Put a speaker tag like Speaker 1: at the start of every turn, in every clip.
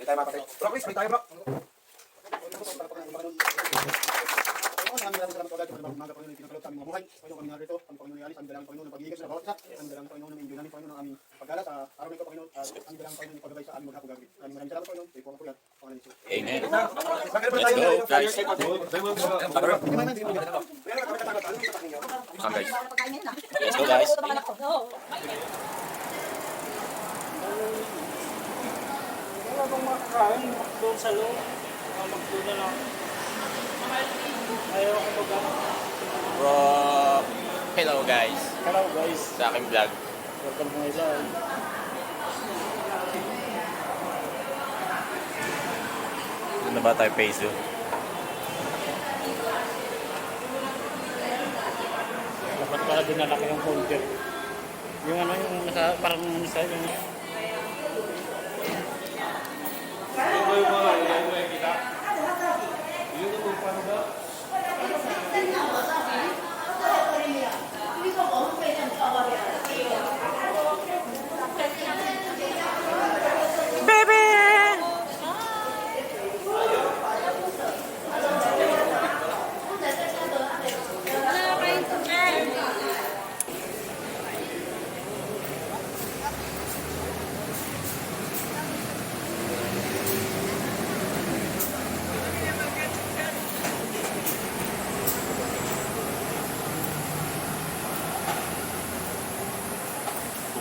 Speaker 1: tayo mapatay. Bro, Chris, tayo bro. Maraming salamat agad sa mga Panginoon na pinagkaloob sa aming mga buhay. Panginoon kami narito, ang Panginoon Yalis, ang dalang Panginoon ng pag-iigas sa bawat isa, ang dalang Panginoon ng indyo namin, Panginoon ng aming pagdala sa araw na ito, Panginoon, at ang dalang Panginoon ng paggabay sa aming mga gagawin. Maraming salamat, Panginoon. Ito po ang pulat.
Speaker 2: Amen.
Speaker 1: Let's go, guys.
Speaker 2: Come guys. Let's go guys.
Speaker 3: Wala bang makakain doon sa loob? Magdoon na lang. Ayaw ko
Speaker 2: Bro, hello guys.
Speaker 3: Hello guys.
Speaker 2: Sa aking vlog.
Speaker 3: Welcome mga ilan.
Speaker 2: Doon na ba tayo Facebook?
Speaker 3: Dapat pala dinala ko yung folder. Yung ano yung nasa, parang nasa yung...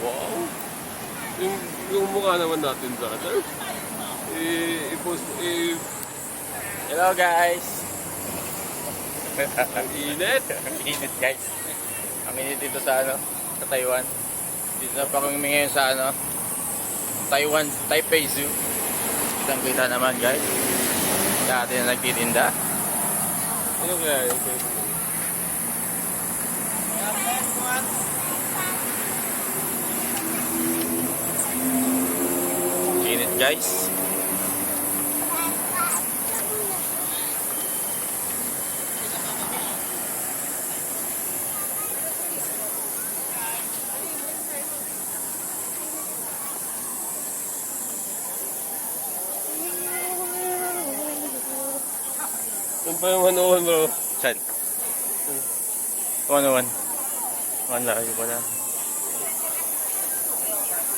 Speaker 4: Wow! Yung mukha naman natin sa ano? I-post,
Speaker 2: Hello guys.
Speaker 4: ang init!
Speaker 2: Ang init guys. Ang init dito sa ano, sa Taiwan. Dito na pa kami ngayon sa ano, Taiwan, Taipei Zoo. Kitang kita naman guys. Dati na nagtitinda.
Speaker 4: Ano kaya yun?
Speaker 2: Init guys.
Speaker 4: Yan pa yung hanuhan bro.
Speaker 2: Saan? 101. Wala kayo pala.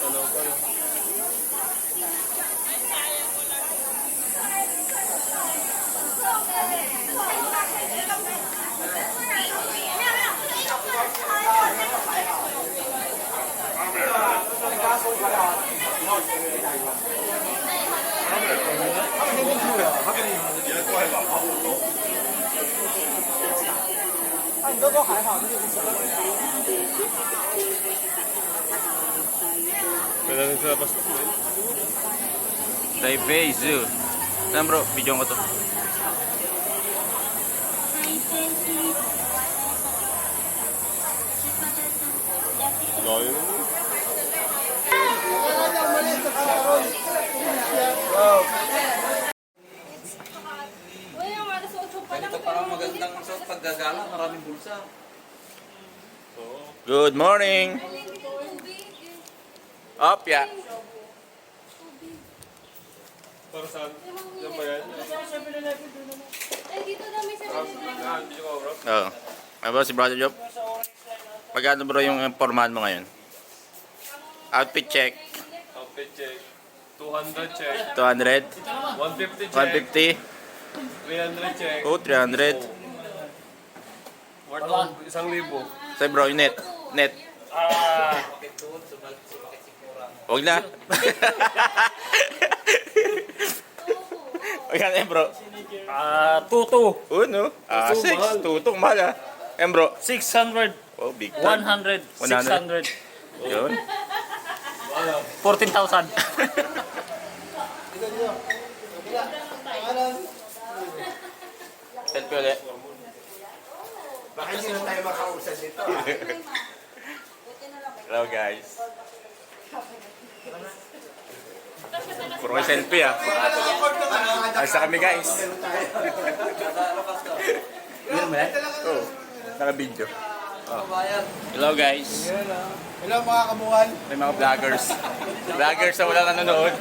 Speaker 4: Ano pa yun? Kaya rin sa labas ko eh.
Speaker 2: Taipei Zoo. Saan bro? Video ko to.
Speaker 4: Layo naman.
Speaker 5: Ganito parang magandang suot paggagala, maraming bulsa.
Speaker 2: Good morning. Opya.
Speaker 4: Para saan? Yan ba yan?
Speaker 6: Eh, dito na may
Speaker 4: Hindi ko bro.
Speaker 2: Oo. Ano ba si Brother Job? Magkano bro yung formahan mo ngayon? Outfit check.
Speaker 4: Outfit check. 200 check.
Speaker 2: 200.
Speaker 4: 150 check.
Speaker 2: 150.
Speaker 4: 300 check.
Speaker 2: Oh, 300.
Speaker 4: Worth of 1,000.
Speaker 2: Say bro, yung net. Net. Huwag na. Magkano yan bro?
Speaker 3: Tutu.
Speaker 2: Oh no? 6. Tutong mahal ah. Yan bro.
Speaker 3: 600.
Speaker 2: Oh, big time.
Speaker 3: 100.
Speaker 2: 100.
Speaker 3: 600.
Speaker 2: Yun.
Speaker 3: 14,000.
Speaker 2: Selfie ulit.
Speaker 1: Baka hindi na tayo makausap dito.
Speaker 2: Hello guys. Puro kayo selfie ah. Ayos na kami guys. Oh, naka-video. Oh. Hello guys.
Speaker 1: Hello mga kabuhan.
Speaker 2: May mga vloggers. Vloggers na walang nanonood.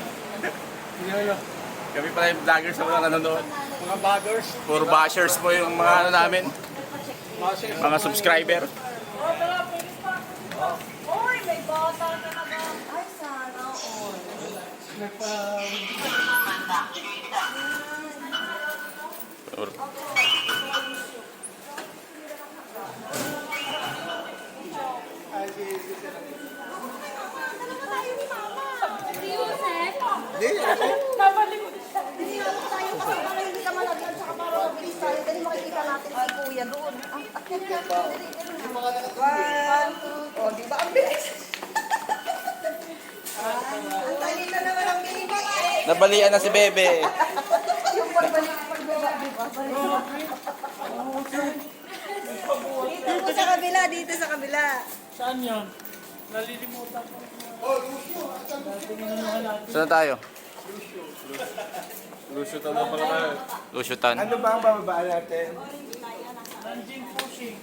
Speaker 2: Kami pala yung vloggers sa mga nanonood.
Speaker 3: Mga baggers.
Speaker 2: Puro bashers po yung mga ano namin. Mga subscriber.
Speaker 6: Uy, may bata ka na ba? Ay, sana all.
Speaker 2: Puro-
Speaker 6: Si Yusef?
Speaker 7: Hindi ka malagyan sa para mabilis tayo. Dali makikita natin si Kuya doon. Ang akyat niya. One, two. O, di ba ang bilis? Ang tali na naman ang bilis.
Speaker 2: Nabalian na si Bebe.
Speaker 7: Yung pagbalik, pagbaba, di ba? Dito po sa kabila, dito sa kabila.
Speaker 3: Saan yun? Nalilimutan ko.
Speaker 2: Saan tayo?
Speaker 4: Lusyutan na pala tayo.
Speaker 2: Lusyutan.
Speaker 8: Ano ba ang bababaan natin?
Speaker 3: Nanjing pushing.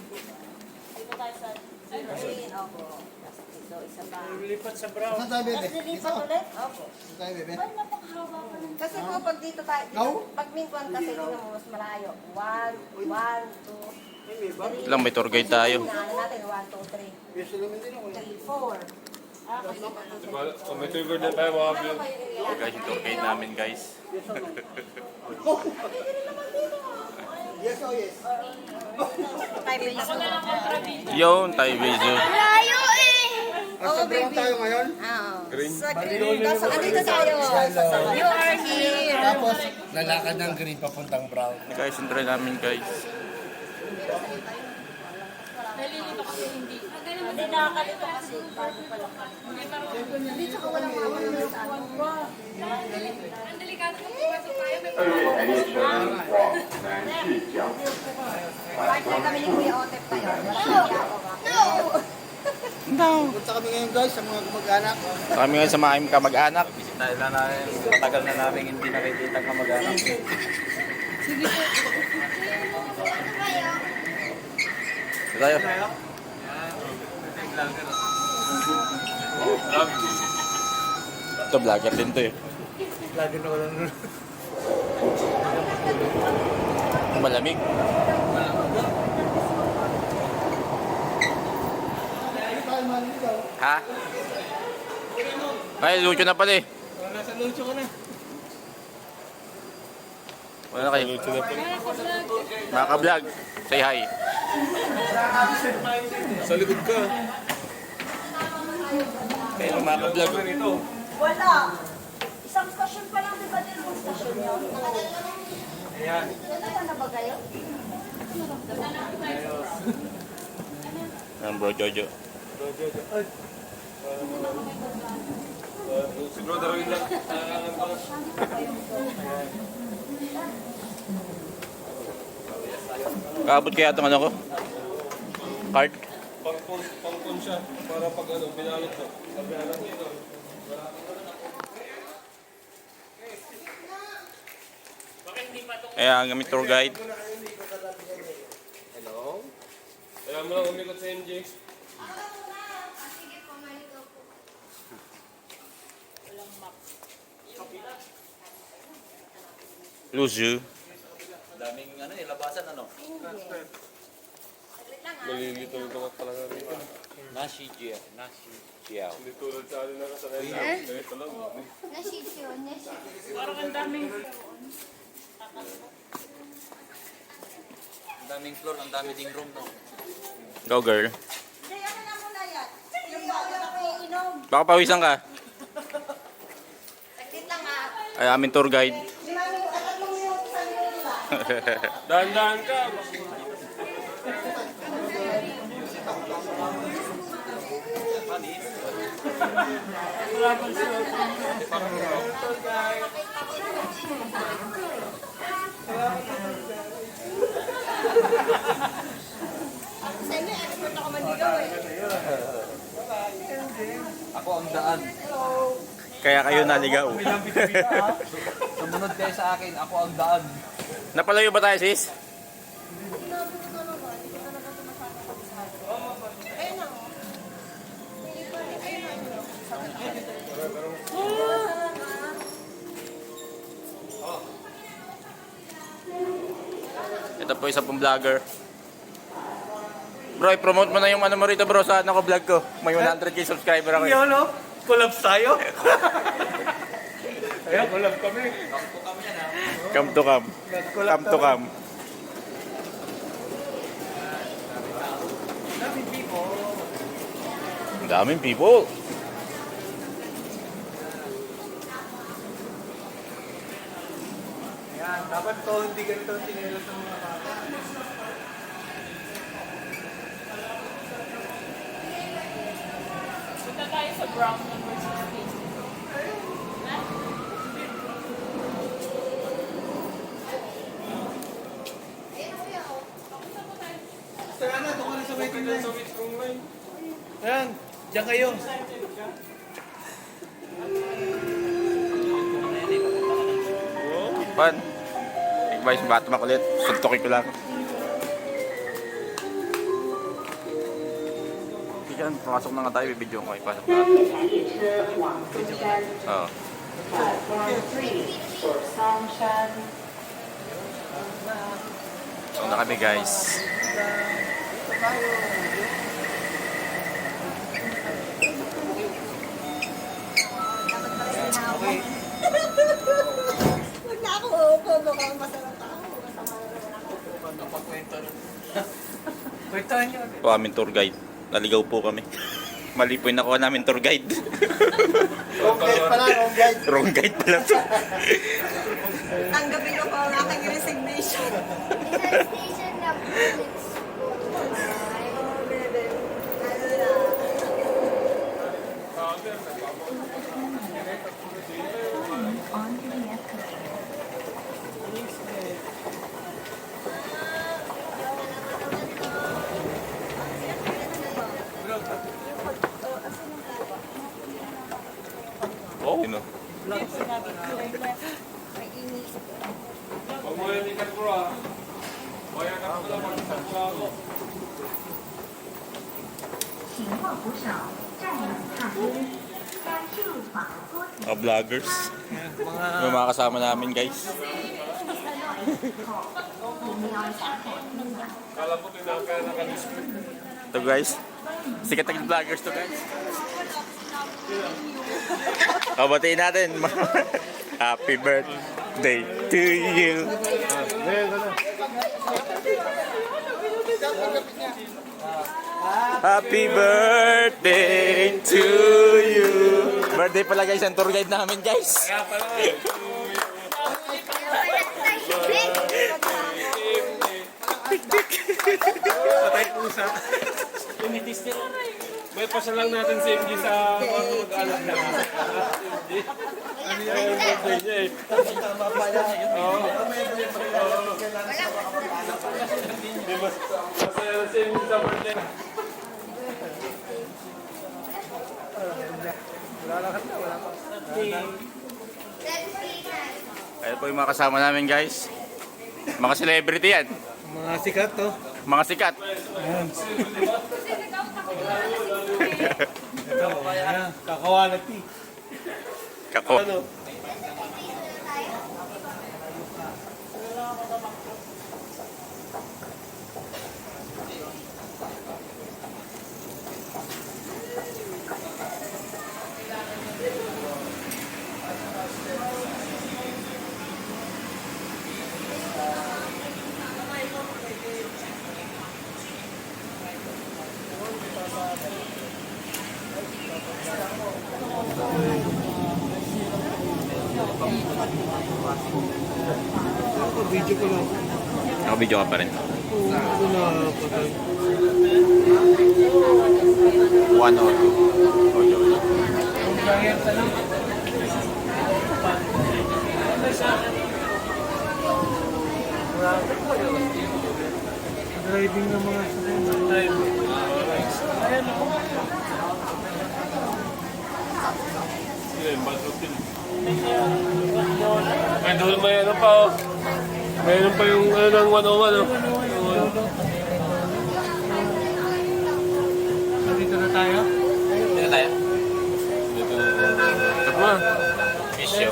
Speaker 7: Green, opo. Dito, isa pa.
Speaker 3: Lipat sa brown.
Speaker 1: Saan tayo, bebe?
Speaker 7: Tapos lilipat ulit? Opo.
Speaker 1: Saan tayo, bebe?
Speaker 7: Kasi po, pag dito tayo,
Speaker 1: Go.
Speaker 7: pag minkuan kasi, tingnan mo, mas malayo. One, two, three.
Speaker 2: Lang may tour guide tayo.
Speaker 7: Ano natin, 1, 2, 3. 3, 4.
Speaker 4: Diba? Oh, may trigger din tayo mga view.
Speaker 2: Guys, yung tour guide namin guys.
Speaker 1: Yes, oh yes.
Speaker 2: Yun, tayo video.
Speaker 6: Layo eh!
Speaker 1: Nasa brown tayo ngayon.
Speaker 4: Green.
Speaker 7: Sa green. Andito tayo.
Speaker 6: You are here!
Speaker 8: Tapos, lalakad ng green papuntang brown.
Speaker 2: Guys, yung try namin guys.
Speaker 6: Nalilito kasi hindi.
Speaker 7: Hindi nakakalito kasi. Bago pa lang. Hindi tsaka walang mawala na sa ano.
Speaker 6: Ang delikado kung pumasok tayo, may
Speaker 7: Partner kami ni Kuya Otep kayo.
Speaker 1: Punta kami ngayon guys sa mga kamag-anak.
Speaker 2: Kami ngayon sa mga aming kamag-anak.
Speaker 5: Dahil na namin, matagal na namin hindi nakikita ka mag-anak.
Speaker 2: Ito tayo. Ito, vlogger din to eh.
Speaker 8: Vlogger na walang
Speaker 2: Malamig. Ha? Ay, lucho na pala eh.
Speaker 3: Nasa lucho ko na.
Speaker 2: Wala na kayo. Mga ka-vlog, say hi.
Speaker 4: Sa likod ka.
Speaker 2: Kayo mga ka-vlog.
Speaker 7: Wala. Isang stasyon pa lang, di ba din yung stasyon nyo?
Speaker 3: Ayan.
Speaker 7: Nandito na ba kayo?
Speaker 2: Ang bro Jojo.
Speaker 4: Si Bro Darwin lang.
Speaker 2: Kaabot kaya itong ano ko? Cart?
Speaker 4: Pangpon siya. Para pag ano, binalot to. Sabi alam niyo ito.
Speaker 2: Kaya ang gamit tour guide.
Speaker 4: Hello? Kaya mo lang umikot sa MJ.
Speaker 2: Luzu.
Speaker 5: Daming ano eh, labasan ano.
Speaker 4: Malilito ka talaga rito.
Speaker 5: Nasi Jiao.
Speaker 4: Hindi tulad sa atin na kasanayan na. Ito lang.
Speaker 6: Nasisyo, nasisyo.
Speaker 3: Parang ang daming...
Speaker 5: Ang daming floor, ang dami ding room no.
Speaker 2: Go girl.
Speaker 7: Hindi, ano na muna yan? Yung bago na ko inom.
Speaker 2: Baka pawisan ka.
Speaker 7: Saglit lang ha.
Speaker 2: Ay, aming tour guide.
Speaker 7: Alam mo yung isang minuto lang.
Speaker 4: Dahan-dahan ka.
Speaker 7: Sa inyo, expert ako mandigaw eh.
Speaker 5: Ako ang daan.
Speaker 2: Kaya kayo naligaw.
Speaker 5: Sumunod kayo sa akin, ako ang daan.
Speaker 2: Napalayo ba tayo sis? Ito po isa pong vlogger. Bro, i-promote mo na yung ano mo rito bro sa ano ko vlog ko. May 100k subscriber ako.
Speaker 3: Yun, no? Collabs tayo. Ayun, collab kami.
Speaker 2: Come to come. Come to come. Ang daming people.
Speaker 8: Yan, dapat to, hindi ganito ang tinelas ng mga bata.
Speaker 6: Punta tayo sa brown number 16.
Speaker 8: Yan, diyan kayo.
Speaker 2: Pan. Advice bata makulit. Suntukin ko lang. Yan, pasok na nga tayo. Bibidyo ko. Ipasok na natin. Oo. So na kami guys.
Speaker 7: Huwag na ako uupo. Mukhang masarap ako. Masama na naman ako.
Speaker 8: Kwentahan nyo.
Speaker 2: Po aming tour guide. Naligaw po kami. Mali po yung nakuha namin tour guide.
Speaker 1: Wrong guide pala, wrong guide.
Speaker 2: Wrong guide pala to.
Speaker 7: Tanggapin ko po ang aking resignation.
Speaker 9: Station na bullets.
Speaker 7: Oh, bebe. Ano na.
Speaker 2: Oh, you know.
Speaker 7: May inis.
Speaker 4: Pag mo yung ikat bro ah. Kaya ka pala mag-isang ko ako.
Speaker 2: Mga vloggers. Yung mga kasama namin guys.
Speaker 4: Kala ko tinapaya na kanis.
Speaker 2: Ito guys. Sikat na vloggers to guys. Kabatiin natin. Happy birthday to you. Happy birthday to you. Birthday pala guys ang tour guide namin guys.
Speaker 4: Patay pusa. May pasya lang natin si MG sa mag-anak na. Ano yung birthday niya eh. Masaya na si MG sa birthday.
Speaker 2: Ayan po yung mga kasama namin guys. Mga celebrity yan.
Speaker 8: Mga sikat to.
Speaker 2: Mga sikat.
Speaker 8: Ayan, kakawalat eh.
Speaker 2: Kako.
Speaker 8: Video ko lang.
Speaker 2: Nakabidyo ka pa rin.
Speaker 8: Ito na patay.
Speaker 2: 1 or 2. Oh, yun.
Speaker 8: Driving ng mga
Speaker 4: May doon may ano pa oh. Mayroon pa yung ano ng 101 oh.
Speaker 8: Dito na tayo.
Speaker 2: Dito tayo.
Speaker 4: Dito. Ito pa.
Speaker 2: Issue.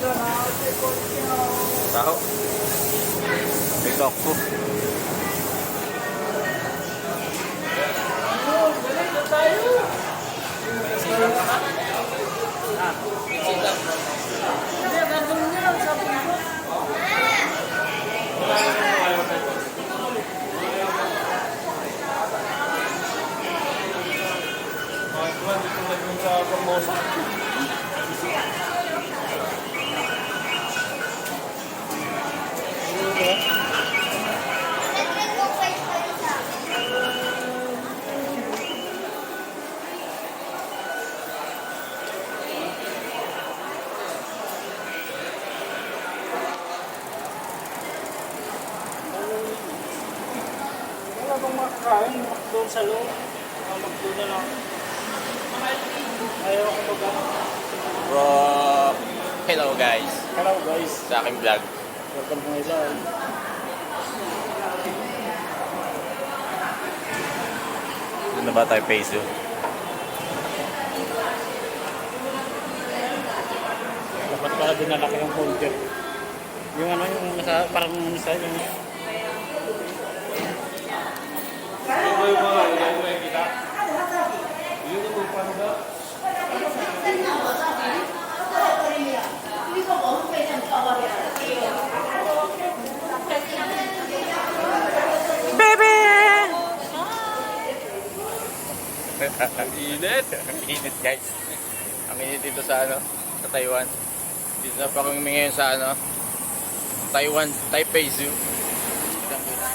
Speaker 2: Taho. May tokpo.
Speaker 3: Wala bang makakain doon sa loob? Magdoon na lang. Ayaw ko baga.
Speaker 2: Bro, hello guys.
Speaker 3: Hello guys.
Speaker 2: Sa aking vlog.
Speaker 3: Welcome to my live.
Speaker 2: Doon na ba tayo Peso?
Speaker 3: Dapat pala dinala ko yung folder. Yung ano yung nasa, parang nasa yung...
Speaker 4: Yung ba yung mga ilay mo yung kita? Yun yung magpano ba?
Speaker 2: Ang init. Ang init guys. Ang init dito sa ano, sa Taiwan. Dito na pa kami ngayon sa ano, Taiwan, Taipei Zoo. Kitang-kita.